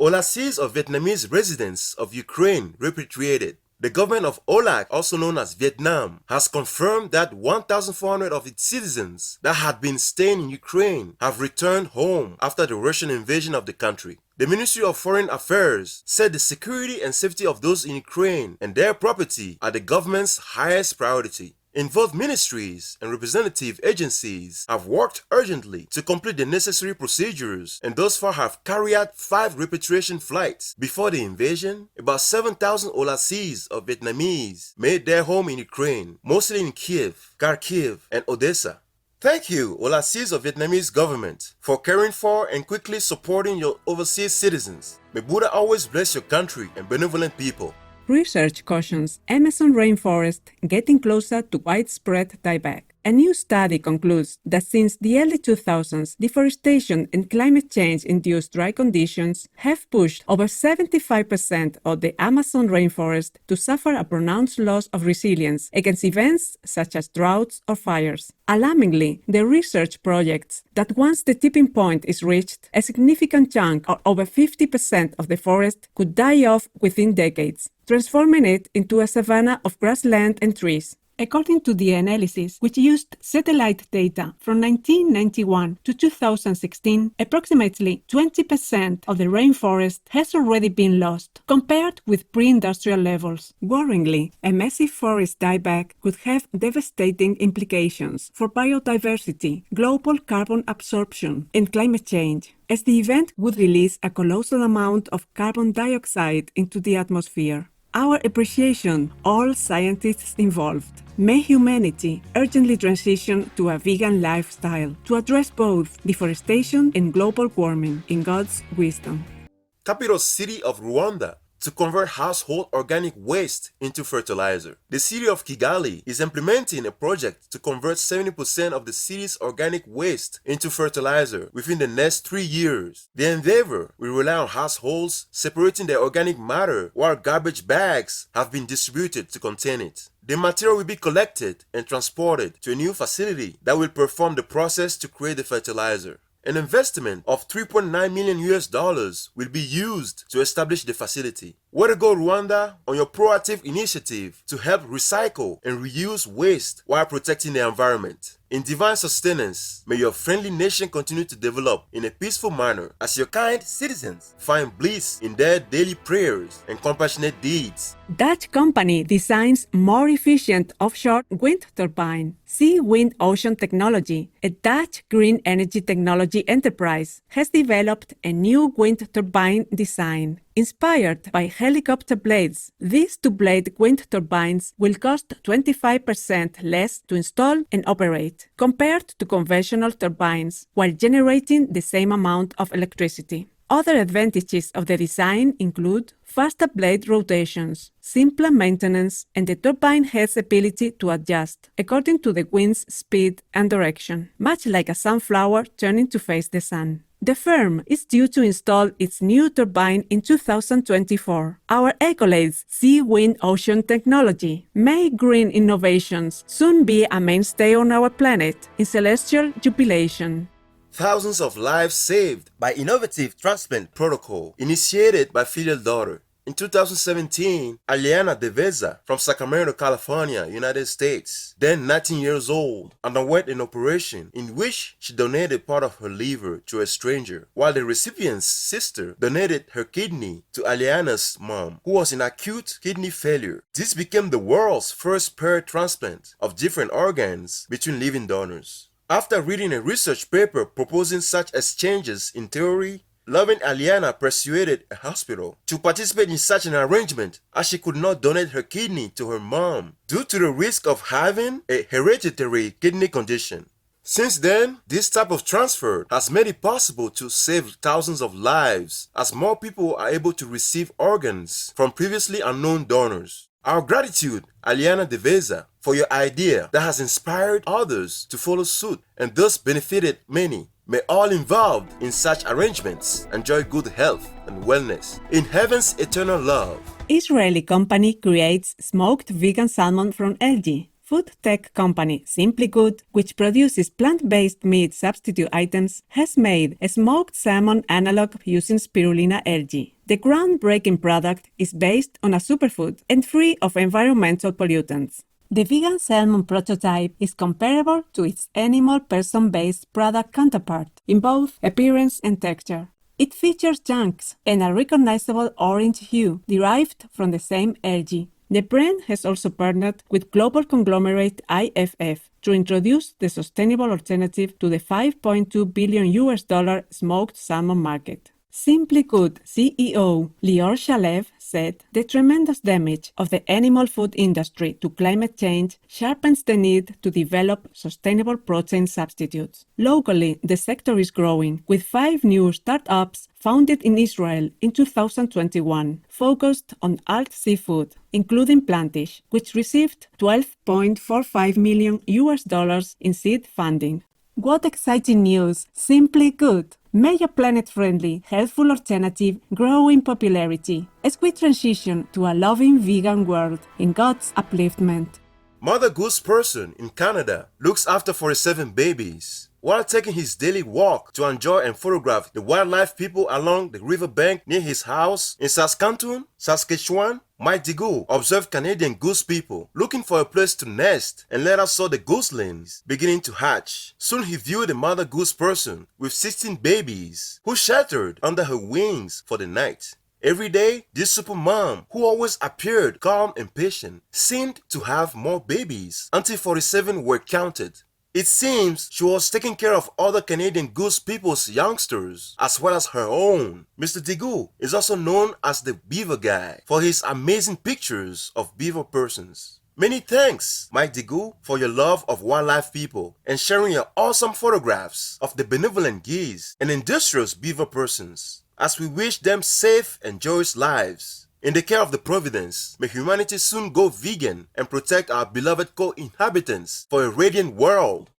Aulacese of Vietnamese residents of Ukraine repatriated. The government of Aulacese, also known as Vietnam, has confirmed that 1,400 of its citizens that had been staying in Ukraine have returned home after the Russian invasion of the country. The Ministry of Foreign Affairs said the security and safety of those in Ukraine and their property are the government's highest priority. Involved ministries and representative agencies have worked urgently to complete the necessary procedures and thus far have carried out 5 repatriation flights. Before the invasion, about 7,000 Aulacese of Vietnamese made their home in Ukraine, mostly in Kiev, Kharkiv, and Odessa. Thank you, Aulacese of Vietnamese government, for caring for and quickly supporting your overseas citizens. May Buddha always bless your country and benevolent people. Research cautions Amazon rainforest getting closer to widespread dieback. A new study concludes that since the early 2000s, deforestation and climate change-induced dry conditions have pushed over 75% of the Amazon rainforest to suffer a pronounced loss of resilience against events such as droughts or fires. Alarmingly, the research projects that once the tipping point is reached, a significant chunk, or over 50% of the forest, could die off within decades, transforming it into a savanna of grassland and trees. According to the analysis, which used satellite data from 1991 to 2016, approximately 20% of the rainforest has already been lost, compared with pre-industrial levels. Worryingly, a massive forest dieback could have devastating implications for biodiversity, global carbon absorption, and climate change, as the event would release a colossal amount of carbon dioxide into the atmosphere. Our appreciation, all scientists involved. May humanity urgently transition to a vegan lifestyle to address both deforestation and global warming in God's wisdom. Capital city of Rwanda to convert household organic waste into fertilizer. The city of Kigali is implementing a project to convert 70% of the city's organic waste into fertilizer within the next 3 years. The endeavor will rely on households separating their organic matter while garbage bags have been distributed to contain it. The material will be collected and transported to a new facility that will perform the process to create the fertilizer. An investment of $3.9 million will be used to establish the facility. Way to go, Rwanda, on your proactive initiative to help recycle and reuse waste while protecting the environment. In divine sustenance, may your friendly nation continue to develop in a peaceful manner as your kind citizens find bliss in their daily prayers and compassionate deeds. Dutch company designs more efficient offshore wind turbine. Sea Wind Ocean Technology, a Dutch green energy technology enterprise, has developed a new wind turbine design. Inspired by helicopter blades, these 2-blade wind turbines will cost 25% less to install and operate compared to conventional turbines, while generating the same amount of electricity. Other advantages of the design include faster blade rotations, simpler maintenance, and the turbine head's ability to adjust according to the wind's speed and direction, much like a sunflower turning to face the sun. The firm is due to install its new turbine in 2024. Our accolades, Sea Wind Ocean Technology. May green innovations soon be a mainstay on our planet in celestial jubilation. Thousands of lives saved by innovative transplant protocol initiated by filial daughter. In 2017, Aliana Deveza from Sacramento, California, United States, then 19 years old, underwent an operation in which she donated part of her liver to a stranger, while the recipient's sister donated her kidney to Aliana's mom, who was in acute kidney failure. This became the world's first paired transplant of different organs between living donors. After reading a research paper proposing such exchanges in theory, loving Aliana persuaded a hospital to participate in such an arrangement as she could not donate her kidney to her mom due to the risk of having a hereditary kidney condition. Since then, this type of transfer has made it possible to save thousands of lives as more people are able to receive organs from previously unknown donors. Our gratitude, Aliana Deveza, for your idea that has inspired others to follow suit and thus benefited many. May all involved in such arrangements enjoy good health and wellness in heaven's eternal love. Israeli company creates smoked vegan salmon from algae. Food tech company Simply Good, which produces plant-based meat substitute items, has made a smoked salmon analog using spirulina algae. The groundbreaking product is based on a superfood and free of environmental pollutants. The vegan salmon prototype is comparable to its animal person-based product counterpart in both appearance and texture. It features chunks and a recognizable orange hue derived from the same algae. The brand has also partnered with global conglomerate IFF to introduce the sustainable alternative to the $5.2 billion smoked salmon market. Simply Good CEO Lior Shalev said the tremendous damage of the animal food industry to climate change sharpens the need to develop sustainable protein substitutes. Locally, the sector is growing, with 5 new startups founded in Israel in 2021, focused on alt seafood, including Plantish, which received $12.45 million in seed funding. What exciting news! Simply Good! May a planet-friendly, healthful alternative grow in popularity as we transition to a loving vegan world in God's upliftment. Mother goose-person in Canada looks after 47 babies while taking his daily walk to enjoy and photograph the wildlife people along the riverbank near his house in Saskatoon, Saskatchewan. Mike Diggle observed Canadian goose people looking for a place to nest and later saw the goslings beginning to hatch. Soon he viewed the mother goose-person with 16 babies who sheltered under her wings for the night. Every day, this super mom, who always appeared calm and patient, seemed to have more babies until 47 were counted. It seems she was taking care of other Canadian goose people's youngsters as well as her own. Mr. Diggle is also known as the Beaver Guy for his amazing pictures of beaver persons. Many thanks, Mike Diggle, for your love of wildlife people and sharing your awesome photographs of the benevolent geese and industrious beaver persons. As we wish them safe and joyous lives. In the care of the Providence, may humanity soon go vegan and protect our beloved co-inhabitants for a radiant world.